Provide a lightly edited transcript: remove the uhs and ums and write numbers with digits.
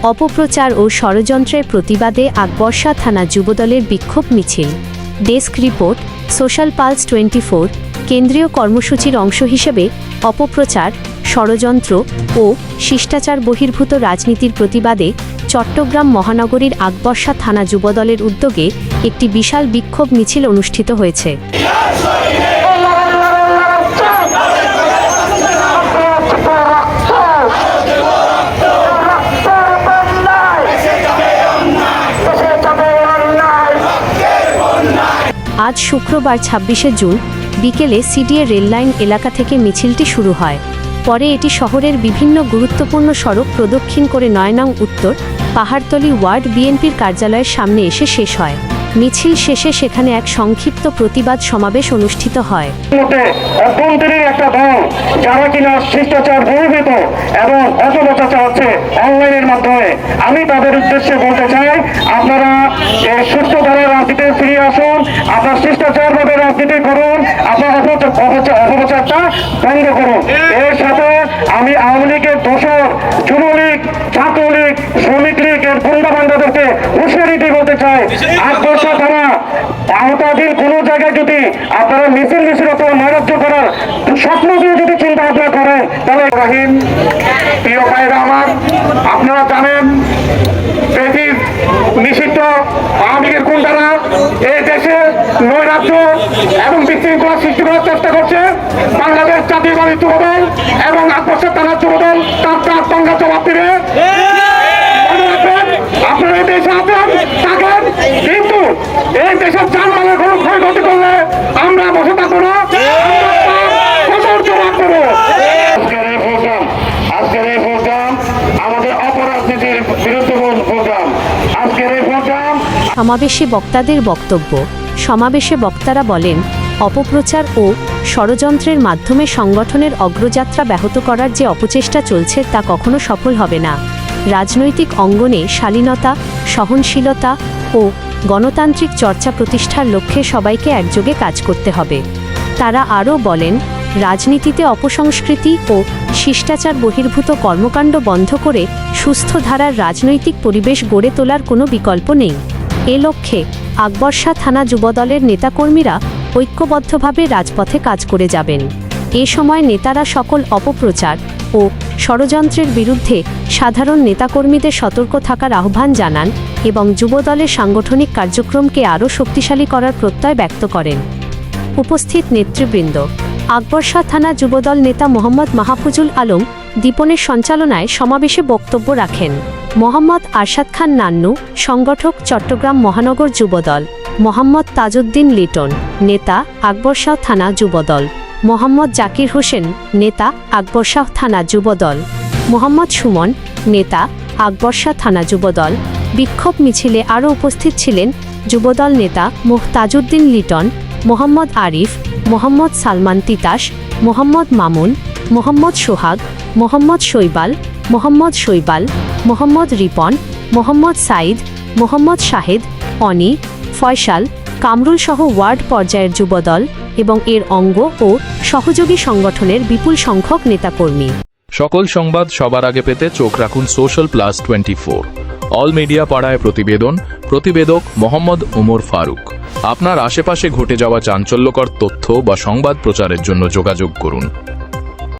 অপপ্রচার ও ষড়যন্ত্রের প্রতিবাদে আকবরশাহ থানা যুবদলের বিক্ষোভ মিছিল। Desk report, social pulse 24। কেন্দ্রীয় কর্মসূচির অংশ হিসেবে অপপ্রচার, ষড়যন্ত্র ও শিষ্টাচার বহির্ভূত রাজনীতির প্রতিবাদে চট্টগ্রাম মহানগরীর আকবরশাহ থানা যুবদলের উদ্যোগে একটি বিশাল বিক্ষোভ মিছিল অনুষ্ঠিত হয়েছে। আজ শুক্রবার ২৬শে জুন বিকেলে সিডিএ রেললাইন এলাকা থেকে মিছিলটি শুরু হয়। পরে এটি শহরের বিভিন্ন গুরুত্বপূর্ণ সড়ক প্রদক্ষিণ করে ৯ নং উত্তর পাহাড়তলী ওয়ার্ড বিএনপির কার্যালয়ের সামনে এসে শেষ হয়। মিছিল শেষে সেখানে এক সংক্ষিপ্ত প্রতিবাদ সমাবেশ অনুষ্ঠিত হয়। অভ্যন্তরীণ একটা দল যারা কিনা শিষ্টাচার বহির্ভূত এবং অপপ্রচার চালাচ্ছে অনলাইনের মাধ্যমে, আমি তাদের উদ্দেশ্যে বলতে চাই, আপনারা এই সুস্থ ধারার রাজনীতিতে ফিরে আসুন, আপনার শিষ্টাচার ভাবে রাজনীতি করুন, আপনার অপপ্রচারটা বন্ধ করুন। এর সাথে আমি আওয়ামী লীগের দোসর, যুবলীগ, ছাত্রলীগ, শ্রমিক লীগের গুন্ডা বান্ধাদেরকে হুঁশিয়ারি দিয়ে বলতে চাই, আকবরশাহ থানা আওতাধীন কোন জায়গায় যদি আপনারা মিছিল অথবা নৈরাজ্য করার স্বপ্ন দিয়ে যদি চিন্তা ভাবনা করেন, তাহলে রাহিম প্রিয় ভাইরা আমার, আপনারা জানেন নিষিদ্ধ আওয়ামী লীগের গুন্ডারা এই দেশে নৈরাজ্য এবং বিশৃঙ্খলা সৃষ্টি করার চেষ্টা করছে। বাংলাদেশ জাতীয়বাদী যুবদল এবং আকবরশাহ থানা যুবদল তার সংঘাত জবাব দিবে। আপনারা এই দেশে আছেন, থাকেন, কিন্তু এই দেশের জানমালের কোনো ক্ষয়ক্ষতি করলে আমরা বসে থাকবো না, কঠোর জবাব দেবো। আজকের এই প্রোগ্রাম আমাদের অপরাজনীতির বিরুদ্ধে প্রোগ্রাম। আজকের এই প্রোগ্রাম সমাবেশে বক্তাদের বক্তব্য। সমাবেশে বক্তারা বলেন, অপপ্রচার ও ষড়যন্ত্রের মাধ্যমে সংগঠনের অগ্রযাত্রা ব্যাহত করার যে অপচেষ্টা চলছে তা কখনো সফল হবে না। রাজনৈতিক অঙ্গনে শালীনতা, সহনশীলতা ও গণতান্ত্রিক চর্চা প্রতিষ্ঠার লক্ষ্যে সবাইকে একযোগে কাজ করতে হবে। তারা আরও বলেন, রাজনীতিতে অপসংস্কৃতি ও শিষ্টাচার বহির্ভূত কর্মকাণ্ড বন্ধ করে সুস্থ ধারার রাজনৈতিক পরিবেশ গড়ে তোলার কোনো বিকল্প নেই। এ লক্ষ্যে আকবরশাহ থানা যুবদলের নেতাকর্মীরা ঐক্যবদ্ধভাবে রাজপথে কাজ করে যাবেন। এ সময় নেতারা সকল অপপ্রচার ও ষড়যন্ত্রের বিরুদ্ধে সাধারণ নেতাকর্মীদের সতর্ক থাকার আহ্বান জানান এবং যুবদলের সাংগঠনিক কার্যক্রমকে আরও শক্তিশালী করার প্রত্যয় ব্যক্ত করেন। উপস্থিত নেতৃবৃন্দ, আকবরশাহ থানা যুবদল নেতা মোহাম্মদ মাহফুজুল আলম দীপনের সঞ্চালনায় সমাবেশে বক্তব্য রাখেন। মোহাম্মদ আরশাদ খান নান্নু, সংগঠক, চট্টগ্রাম মহানগর যুবদল। মোহাম্মদ তাজউদ্দিন লিটন, নেতা, আকবরশাহ থানা যুবদল। মোহাম্মদ জাকির হোসেন, নেতা, আকবরশাহ থানা যুবদল। মোহাম্মদ সুমন, নেতা, আকবরশাহ থানা যুবদল। বিক্ষোভ মিছিলে আরও উপস্থিত ছিলেন যুবদল নেতা তাজউদ্দিন লিটন, মোহাম্মদ আরিফ, মোহাম্মদ সালমান তিতাস, মোহাম্মদ মামুন, মোহাম্মদ সোহাগ, মোহাম্মদ শৈবাল, মোহাম্মদ রিপন, মোহাম্মদ সাইদ, মোহাম্মদ শাহেদ, অনি, ফয়সাল, কামরুল সহ ওয়ার্ড পর্যায়ের যুবদল এবং এর অঙ্গ ও সহযোগী সংগঠনের বিপুল সংখ্যক নেতাকর্মী। সকল সংবাদ সবার আগে পেতে চোখ রাখুন সোশ্যাল প্লাস 24। অল মিডিয়া পাড়ায় প্রতিবেদন, প্রতিবেদক মোহাম্মদ উমর ফারুক। আপনার আশেপাশে ঘটে যাওয়া চাঞ্চল্যকর তথ্য বা সংবাদ প্রচারের জন্য যোগাযোগ করুন।